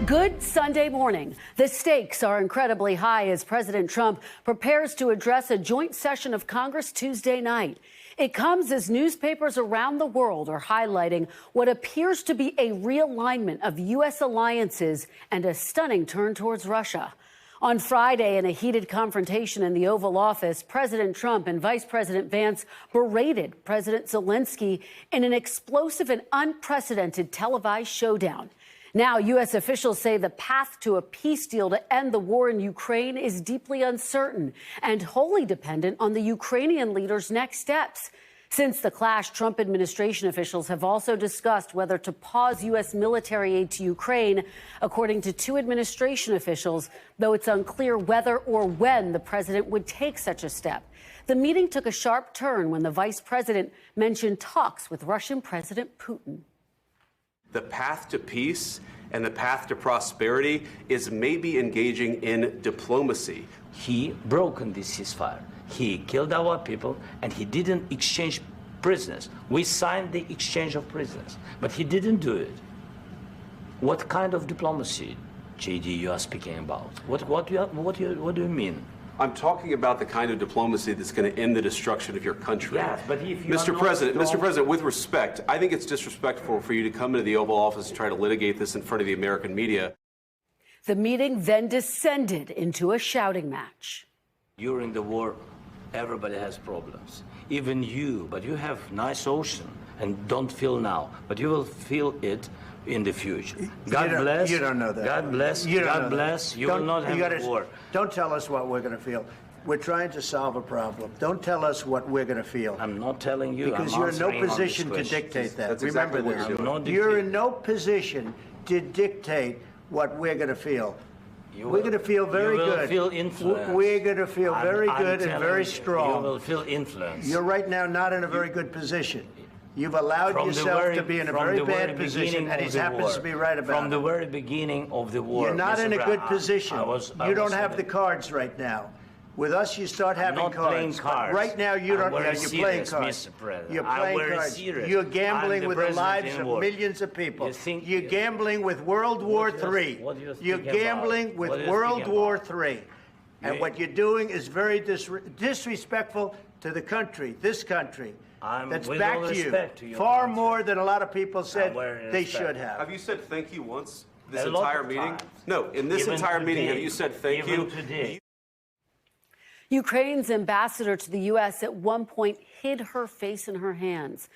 Good Sunday morning. The stakes are incredibly high as President Trump prepares to address a joint session of Congress Tuesday night. It comes as newspapers around the world are highlighting what appears to be a realignment of U.S. alliances and a stunning turn towards Russia. On Friday, in a heated confrontation in the Oval Office, President Trump and Vice President Vance berated President Zelenskyy in an explosive and unprecedented televised showdown. Now, U.S. officials say the path to a peace deal to end the war in Ukraine is deeply uncertain and wholly dependent on the Ukrainian leader's next steps. Since the clash, Trump administration officials have also discussed whether to pause U.S. military aid to Ukraine, according to two administration officials, though it's unclear whether or when the president would take such a step. The meeting took a sharp turn when the vice president mentioned talks with Russian President Putin. The path to peace and the path to prosperity is maybe engaging in diplomacy. He broke this ceasefire. He killed our people, and he didn't exchange prisoners. We signed the exchange of prisoners, but he didn't do it. What kind of diplomacy, JD, you are speaking about? What do you mean? I'm talking about the kind of diplomacy that's going to end the destruction of your country. Yes, but if you Mr. President, with respect, I think it's disrespectful for you to come into the Oval Office and try to litigate this in front of the American media. The meeting then descended into a shouting match. During the war, everybody has problems, even you, but you have nice ocean and don't feel now, but you will feel it in the future. God bless. You don't know that. God bless. God bless. You will not have a war. Don't tell us what we're going to feel. We're trying to solve a problem. Don't tell us what we're going to feel. I'm not telling you. Because you're in no position to dictate that. That's Remember exactly this. You're in no position to dictate what we're going to feel. We're going to feel very good. You will feel influence. We're going to feel very good and very strong. You will feel influence. You're right now not in a very good position. You've allowed yourself to be in a very bad position, and he happens to be right about it. From the very beginning of the war. You're not in a good position. You don't have the cards right now. With us, you start having cards. I'm not playing cards. Right now, you don't. You're playing cards. Mr. President. You're playing cards. Serious. You're gambling with the lives of millions of people. You're gambling with World War III. You're gambling with World War III. And what you're doing is very disrespectful to the country, this country. That's back to you, far more than a lot of people said they should have. Have you said thank you once this entire meeting? No, in this entire meeting, have you said thank you? Ukraine's ambassador to the U.S. at one point hid her face in her hands.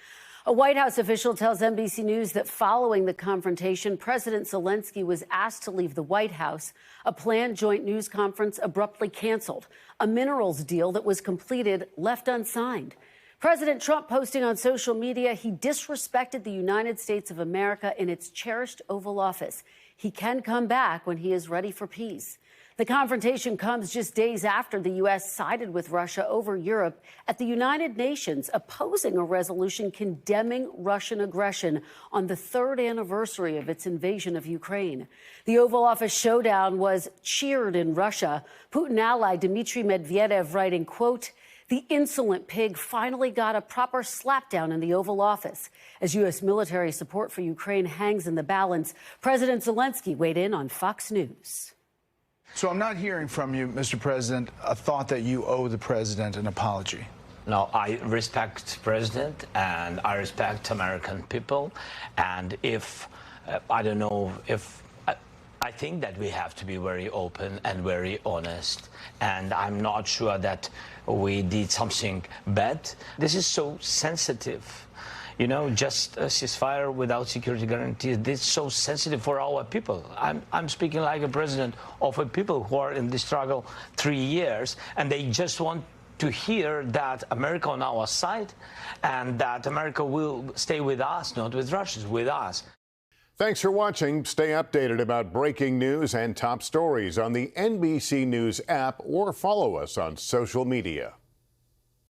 A White House official tells NBC News that following the confrontation, President Zelenskyy was asked to leave the White House. A planned joint news conference abruptly canceled. A minerals deal that was completed left unsigned. President Trump posting on social media he disrespected the United States of America in its cherished Oval Office. He can come back when he is ready for peace. The confrontation comes just days after the U.S. sided with Russia over Europe at the United Nations, opposing a resolution condemning Russian aggression on the third anniversary of its invasion of Ukraine. The Oval Office showdown was cheered in Russia. Putin ally Dmitry Medvedev writing, quote, "The insolent pig finally got a proper slapdown in the Oval Office." As U.S. military support for Ukraine hangs in the balance, President Zelenskyy weighed in on Fox News. So I'm not hearing from you, Mr. President, a thought that you owe the president an apology. No, I respect the president and I respect American people. And if, I don't know, if I think that we have to be very open and very honest. And I'm not sure that we did something bad. This is so sensitive. You know, just a ceasefire without security guarantees. This is so sensitive for our people. I'm speaking like a president of a people who are in this struggle 3 years, and they just want to hear that America on our side and that America will stay with us, not with Russia, with us. Thanks for watching. Stay updated about breaking news and top stories on the NBC News app or follow us on social media.